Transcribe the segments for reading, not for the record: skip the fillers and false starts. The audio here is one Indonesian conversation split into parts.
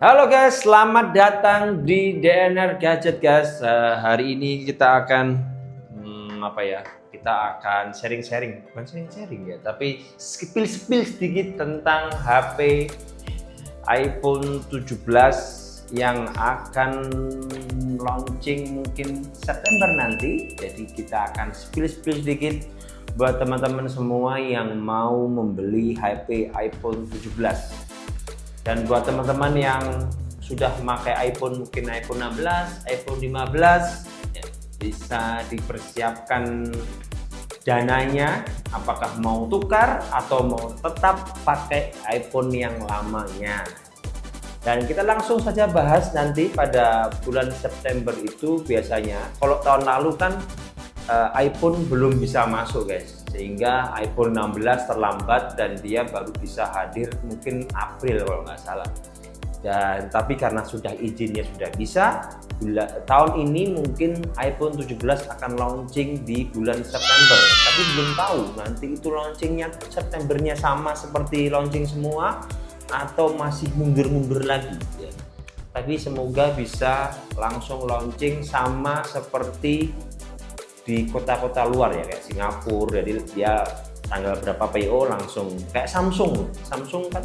Halo guys, selamat datang di DNR Gadget guys. Hari ini kita akan Kita akan sharing-sharing, bukan sharing-sharing ya, tapi spill sedikit tentang HP iPhone 17 yang akan launching mungkin September nanti. Jadi kita akan spill sedikit buat teman-teman semua yang mau membeli HP iPhone 17. Dan buat teman-teman yang sudah memakai iPhone, mungkin iPhone 16, iPhone 15, ya, bisa dipersiapkan dananya, apakah mau tukar atau mau tetap pakai iPhone yang lamanya. Dan kita langsung saja bahas nanti pada bulan September itu. Biasanya kalau tahun lalu kan iPhone belum bisa masuk guys, sehingga iPhone 16 terlambat dan dia baru bisa hadir mungkin April kalau nggak salah. Dan tapi karena sudah izinnya sudah bisa, tahun ini mungkin iPhone 17 akan launching di bulan September. Tapi belum tahu nanti itu launchingnya Septembernya sama seperti launching semua atau masih mundur-mundur lagi ya. Tapi semoga bisa langsung launching sama seperti di kota-kota luar ya, kayak Singapura. Jadi dia tanggal berapa PO langsung kayak Samsung kan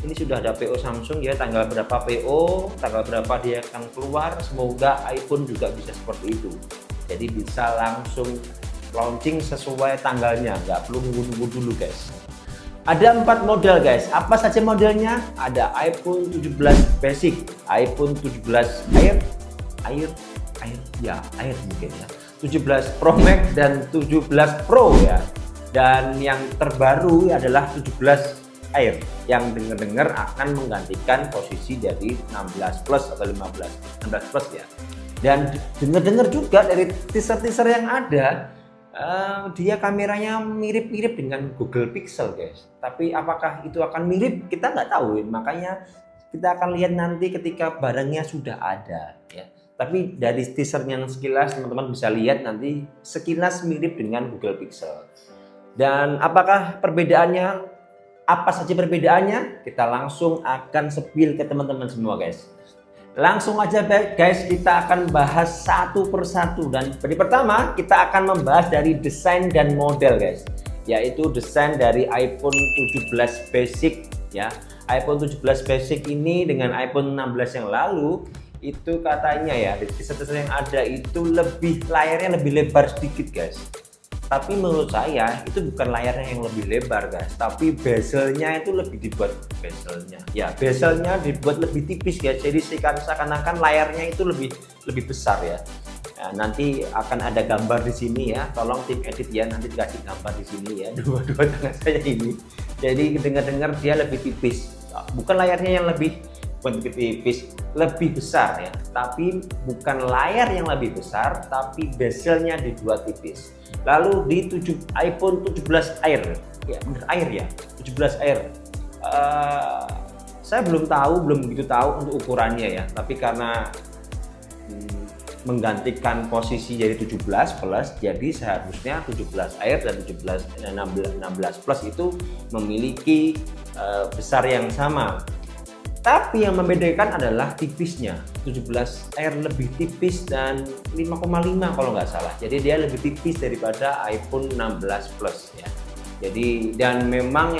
ini sudah ada PO Samsung ya, tanggal berapa PO, tanggal berapa dia akan keluar. Semoga iPhone juga bisa seperti itu, jadi bisa langsung launching sesuai tanggalnya, nggak perlu nunggu dulu guys. Ada 4 model guys. Apa saja modelnya? Ada iPhone 17 Basic, iPhone 17 Air mungkin ya, 17 Pro Max dan 17 Pro ya. Dan yang terbaru adalah 17 Air yang dengar-dengar akan menggantikan posisi dari 16 Plus atau 16 Plus ya. Dan dengar-dengar juga dari teaser-teaser yang ada, dia kameranya mirip-mirip dengan Google Pixel guys. Tapi apakah itu akan mirip? Kita nggak tahu. Makanya kita akan lihat nanti ketika barangnya sudah ada ya. Tapi dari teaser yang sekilas teman-teman bisa lihat nanti sekilas mirip dengan Google Pixel. Dan apakah perbedaannya? Apa saja perbedaannya? Kita langsung akan spill ke teman-teman semua guys. Langsung aja guys, kita akan bahas satu persatu. Dan pertama kita akan membahas dari desain dan model guys, yaitu desain dari iPhone 17 Basic ya. iPhone 17 Basic ini dengan iPhone 16 yang lalu itu katanya ya, di teaser yang ada itu layarnya lebih lebar sedikit guys. Tapi menurut saya itu bukan layarnya yang lebih lebar guys, tapi bezelnya itu lebih dibuat bezelnya dibuat lebih tipis guys. Jadi seakan-akan layarnya itu lebih besar ya. Nah, nanti akan ada gambar di sini ya. Tolong tim edit ya, nanti dikasih gambar di sini ya. Dua tangan saya ini. Jadi dengar-dengar dia lebih tipis. Bukan layarnya yang lebih tipis, lebih besar ya. Tapi bukan layar yang lebih besar, tapi bezelnya dibuat tipis. Lalu di iPhone 17 Air, ya bener Air ya, 17 Air. Saya belum begitu tahu untuk ukurannya ya. Tapi karena menggantikan posisi dari 17 Plus, jadi seharusnya 17 Air dan 16 Plus itu memiliki besar yang sama. Tapi yang membedakan adalah tipisnya. 17 Air lebih tipis dan 5,5 kalau nggak salah. Jadi dia lebih tipis daripada iPhone 16 Plus ya. Jadi dan memang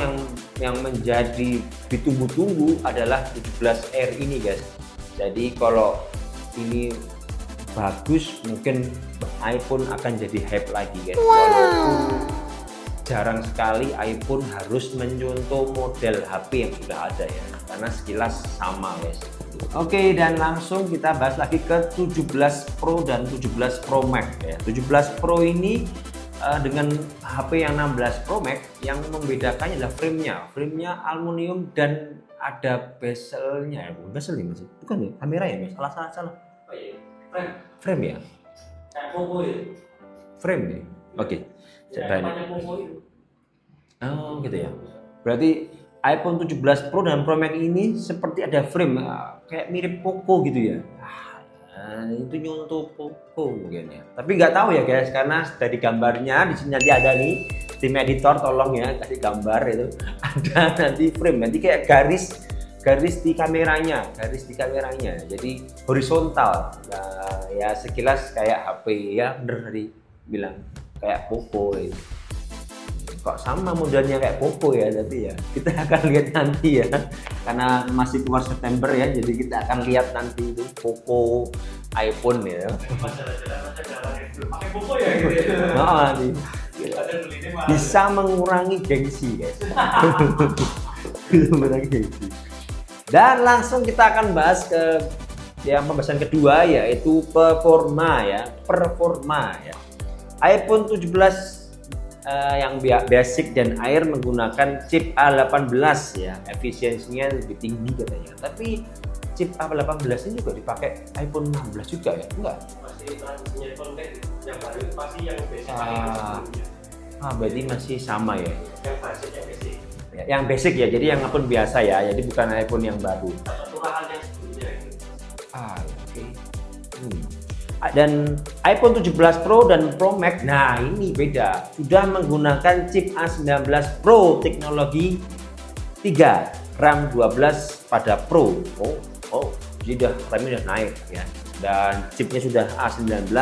yang menjadi ditunggu-tunggu adalah 17 Air ini guys. Jadi kalau ini bagus, mungkin iPhone akan jadi hype lagi guys. Walaupun jarang sekali iPhone harus menyontoh model HP yang sudah ada ya, karena sekilas sama guys. Oke, dan langsung kita bahas lagi ke 17 Pro dan 17 Pro Max ya. 17 Pro ini dengan HP yang 16 Pro Max, yang membedakannya adalah framenya aluminium dan ada bezelnya ya. Bezel ini sih, bukan ya, kamera ya mas? Salah. Oh iya, frame ya, frame nih. Oke. Oh gitu ya. Berarti iPhone 17 Pro dan Pro Max ini seperti ada frame kayak mirip Poco gitu ya. Itu nyontoh Poco mungkin ya. Tapi nggak tahu ya guys, karena dari gambarnya di sini nanti ada nih, tim editor tolong ya kasih gambar itu. Ada nanti frame, nanti kayak garis garis di kameranya, jadi horizontal. Nah, ya sekilas kayak HP ya, bener tadi bilang kayak Poco ya. Kok sama modelnya kayak Poco ya, tapi ya kita akan lihat nanti ya, karena masih keluar September ya, jadi kita akan lihat nanti itu Poco iPhone ya. Pakai Poco ya gitu ya. Nah, bisa mengurangi gengsi guys. Bisa mengurangi gengsi. Dan langsung kita akan bahas ke yang pembahasan kedua, yaitu performa ya. iPhone 17 yang basic dan Air menggunakan chip A18 ya, efisiensinya lebih tinggi katanya. Tapi chip A18 ini juga dipakai iPhone 16 juga ya? Enggak? Masih transisinya iPhone yang baru itu pasti yang basic. Berarti masih sama ya? Yang basic, yang basic. Yang basic ya, jadi yang iPhone biasa ya, jadi bukan iPhone yang baru. Turahan yang sebelumnya. Oke. Dan iPhone 17 Pro dan Pro Max, nah ini beda. Sudah menggunakan chip A19 Pro teknologi 3, RAM 12 pada Pro. Jadi RAM-nya sudah naik ya. Dan chipnya sudah A19,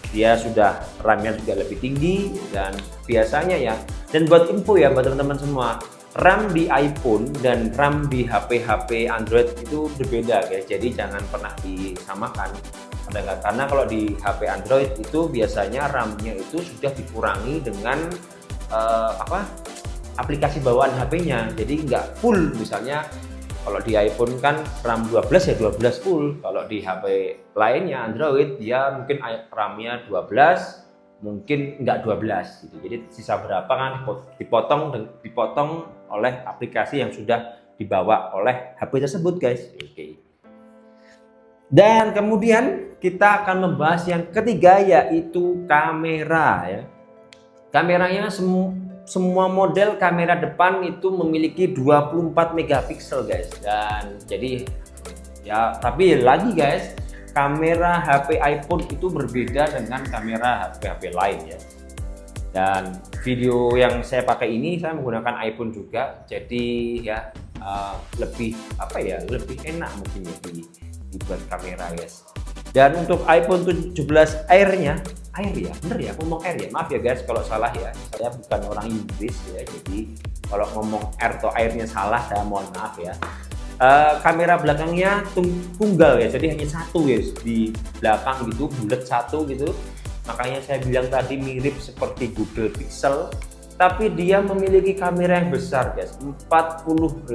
dia sudah RAM-nya juga lebih tinggi dan biasanya ya. Dan buat info ya buat teman-teman semua, RAM di iPhone dan RAM di HP Android itu berbeda guys. Jadi jangan pernah disamakan. Karena kalau di HP Android itu biasanya RAM-nya itu sudah dikurangi dengan aplikasi bawaan HP-nya. Jadi nggak full, misalnya kalau di iPhone kan RAM 12 ya 12 full. Kalau di HP lainnya Android dia mungkin RAM-nya 12, mungkin nggak 12 gitu. Jadi sisa berapa kan dipotong oleh aplikasi yang sudah dibawa oleh HP tersebut guys. Oke. Dan kemudian kita akan membahas yang ketiga, yaitu kamera ya. Kameranya semua model kamera depan itu memiliki 24 megapiksel guys. Dan jadi ya, tapi lagi guys, kamera HP iPhone itu berbeda dengan kamera HP lain ya. Dan video yang saya pakai ini saya menggunakan iPhone juga, jadi ya lebih lebih enak mungkin ya dibuat kamera guys. Dan untuk iPhone 17 Air-nya, bener ya, ngomong Air ya, maaf ya guys kalau salah ya, saya bukan orang Inggris ya, jadi kalau ngomong Air atau Air-nya salah saya mohon maaf ya. Kamera belakangnya tunggal ya, jadi hanya satu guys di belakang gitu, bulat satu gitu. Makanya saya bilang tadi mirip seperti Google Pixel, tapi dia memiliki kamera yang besar guys, 48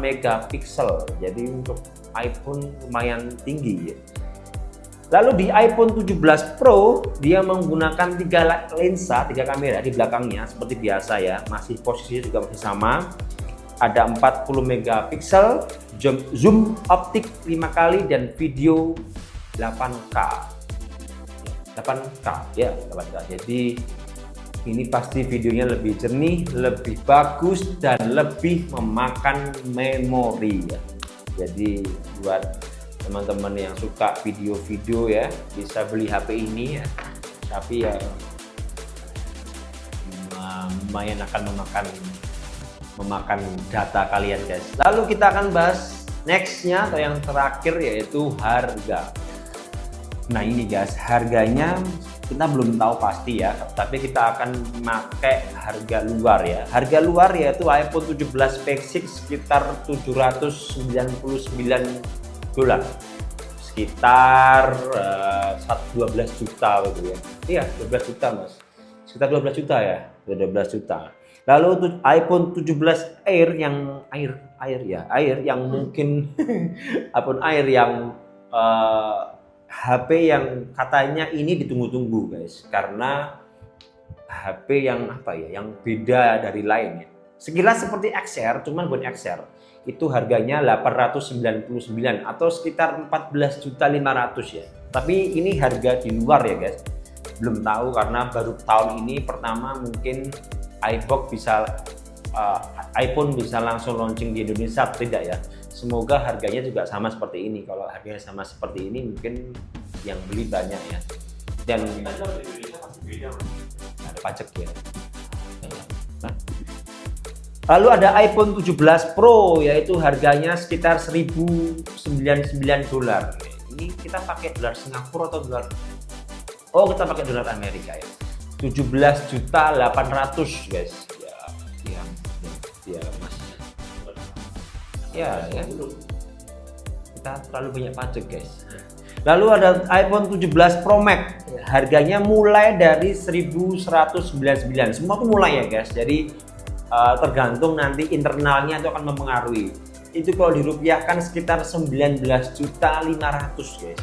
megapiksel. Jadi untuk iPhone lumayan tinggi ya. Lalu di iPhone 17 Pro dia menggunakan 3 kamera di belakangnya seperti biasa ya, masih posisinya juga masih sama. Ada 40 megapiksel, zoom optik 5 kali dan video 8K. 8K ya, 8K. Jadi ini pasti videonya lebih jernih, lebih bagus dan lebih memakan memori ya. Jadi buat teman-teman yang suka video-video ya, bisa beli HP ini ya. Tapi ya lumayan akan memakan data kalian guys. Lalu kita akan bahas nextnya atau yang terakhir, yaitu harga. Nah ini guys, harganya kita belum tahu pasti ya, tapi kita akan pakai harga luar ya. Harga luar yaitu iPhone 17 basic sekitar $799, sekitar 12 juta gitu ya. Iya 12 juta mas, sekitar 12 juta ya, 12 juta. Lalu untuk iPhone 17 Air yang mungkin iPhone Air yang HP yang katanya ini ditunggu-tunggu guys, karena HP yang yang beda dari lain ya. Sekilas seperti XR, cuman bukan XR. Itu harganya 899 atau sekitar 14.500 ya. Tapi ini harga di luar ya guys. Belum tahu karena baru tahun ini pertama mungkin iPhone bisa langsung launching di Indonesia atau tidak ya. Semoga harganya juga sama seperti ini. Kalau harganya sama seperti ini mungkin yang beli banyak ya. Dan di Indonesia pasti beda. ada pajak ya. Nah, Lalu ada iPhone 17 Pro, yaitu harganya sekitar $1.099. Ini kita pakai dolar Singapura atau dolar? Oh, kita pakai dolar Amerika ya. 17.800.000 guys. Ya mas. Ya. Kita terlalu banyak pajak guys. Lalu ada iPhone 17 Pro Max. Harganya mulai dari 1.199. Semua tuh mulai ya guys. Jadi tergantung nanti internalnya itu akan mempengaruhi. Itu kalau dirupiahkan sekitar 19.500.000 guys.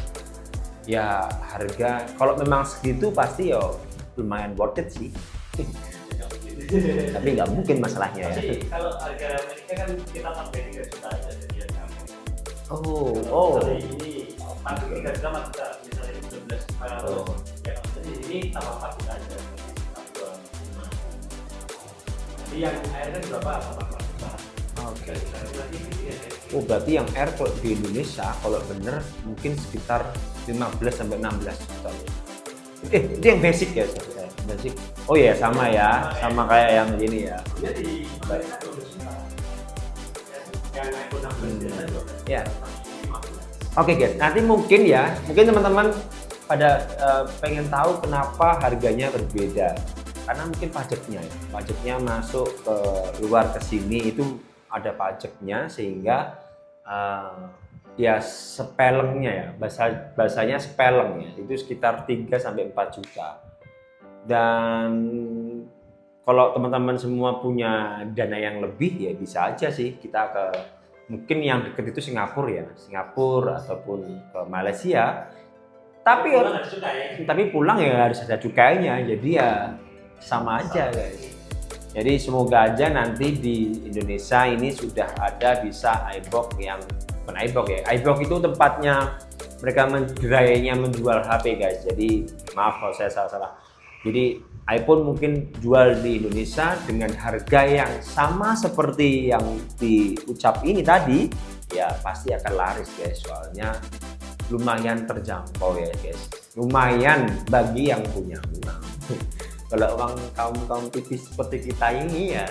Ya harga kalau memang segitu pasti ya lumayan worth it sih. Tapi nggak mungkin masalahnya ya. Tapi kalau harga Amerika kan kita sampai 3 juta aja jadi harga Amerika. Oh. Jadi ini pasti 3 juta mas kita misalnya 12 ya, jadi ini tambah 4 juta aja. Jadi yang air kan berapa? Tambah 4 juta. Oke. Oh berarti yang air kalau di Indonesia kalau bener mungkin sekitar 15-16 juta. Itu yang basic ya, basic. Oh iya sama ya, sama kayak yang ini ya. Jadi Amerika 12 juta. Yang iPhone 16 Ya. Oke guys, nanti mungkin teman-teman pada pengen tahu kenapa harganya berbeda. Karena mungkin pajaknya masuk ke luar ke sini itu ada pajaknya sehingga ya sepelengnya ya bahasanya sepeleng ya itu sekitar 3-4 juta. Dan kalau teman-teman semua punya dana yang lebih ya bisa aja sih kita ke mungkin yang dekat itu Singapura ataupun ke Malaysia. Tapi pulang ya harus ada cukainya. Jadi ya sama aja guys. Jadi semoga aja nanti di Indonesia ini sudah ada bisa iBox yang bukan iBox ya. iBox itu tempatnya mereka gerainya menjual HP guys. Jadi maaf kalau saya salah. Jadi iPhone mungkin jual di Indonesia dengan harga yang sama seperti yang diucap ini tadi, ya pasti akan laris guys. Soalnya lumayan terjangkau ya guys. Lumayan bagi yang punya uang. Kalau uang kaum tipis seperti kita ini ya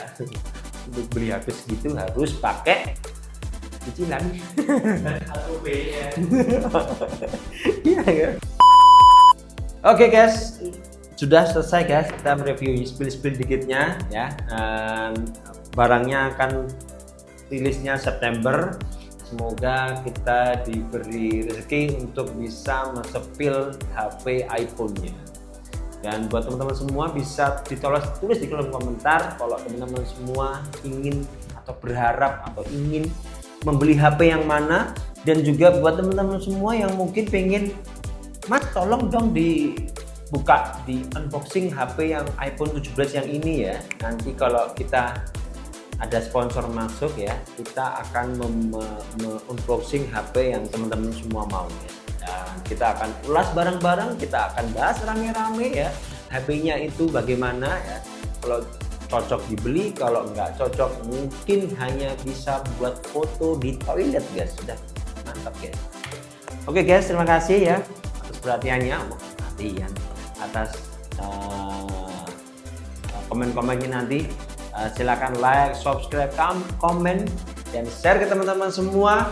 untuk beli HP segitu harus pakai cicilan. Iya ya. Oke guys, sudah selesai guys kita mereview spill dikitnya ya. Barangnya akan rilisnya September. Semoga kita diberi rezeki untuk bisa mesepil HP iPhone-nya. Dan buat teman-teman semua bisa tulis di kolom komentar kalau teman-teman semua ingin atau berharap atau ingin membeli HP yang mana. Dan juga buat teman-teman semua yang mungkin pengen, Mas tolong dong dibuka di unboxing HP yang iPhone 17 yang ini ya. Nanti kalau kita ada sponsor masuk ya, kita akan unboxing HP yang teman-teman semua mau ya. Dan kita akan ulas bareng-bareng, kita akan bahas rame-rame ya HP-nya itu bagaimana ya. Kalau cocok dibeli, kalau nggak cocok mungkin hanya bisa buat foto di toilet guys. Sudah mantap guys. Oke guys, terima kasih ya atas perhatiannya, atas komen-komennya nanti. Silakan like, subscribe, komen, dan share ke teman-teman semua.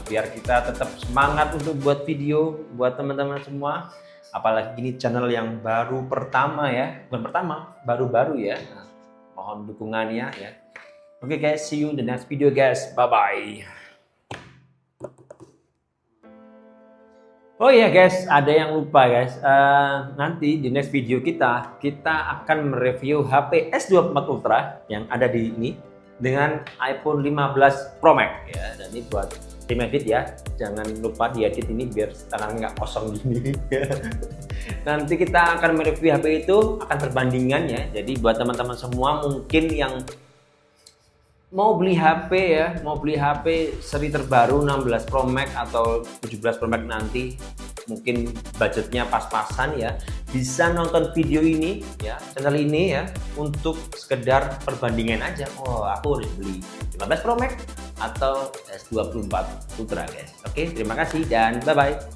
Biar kita tetap semangat untuk buat video buat teman-teman semua. Apalagi ini channel yang baru pertama ya, bukan pertama, baru-baru ya. Mohon dukungannya ya. Oke guys, see you in the next video guys. Bye bye. Oh iya guys, ada yang lupa guys. Nanti di next video kita akan mereview HP S24 Ultra yang ada di ini dengan iPhone 15 Pro Max ya. Dan ini buat tim edit ya, jangan lupa diedit ini biar tangan nggak kosong gini. Nanti kita akan mereview HP itu, akan perbandingan ya. Jadi buat teman-teman semua mungkin yang mau beli HP seri terbaru 16 Pro Max atau 17 Pro Max nanti, mungkin budgetnya pas-pasan ya, bisa nonton video ini ya, channel ini ya, untuk sekedar perbandingan aja. Oh, aku harus beli 15 Pro Max atau S24 Ultra guys. Oke, terima kasih dan bye-bye.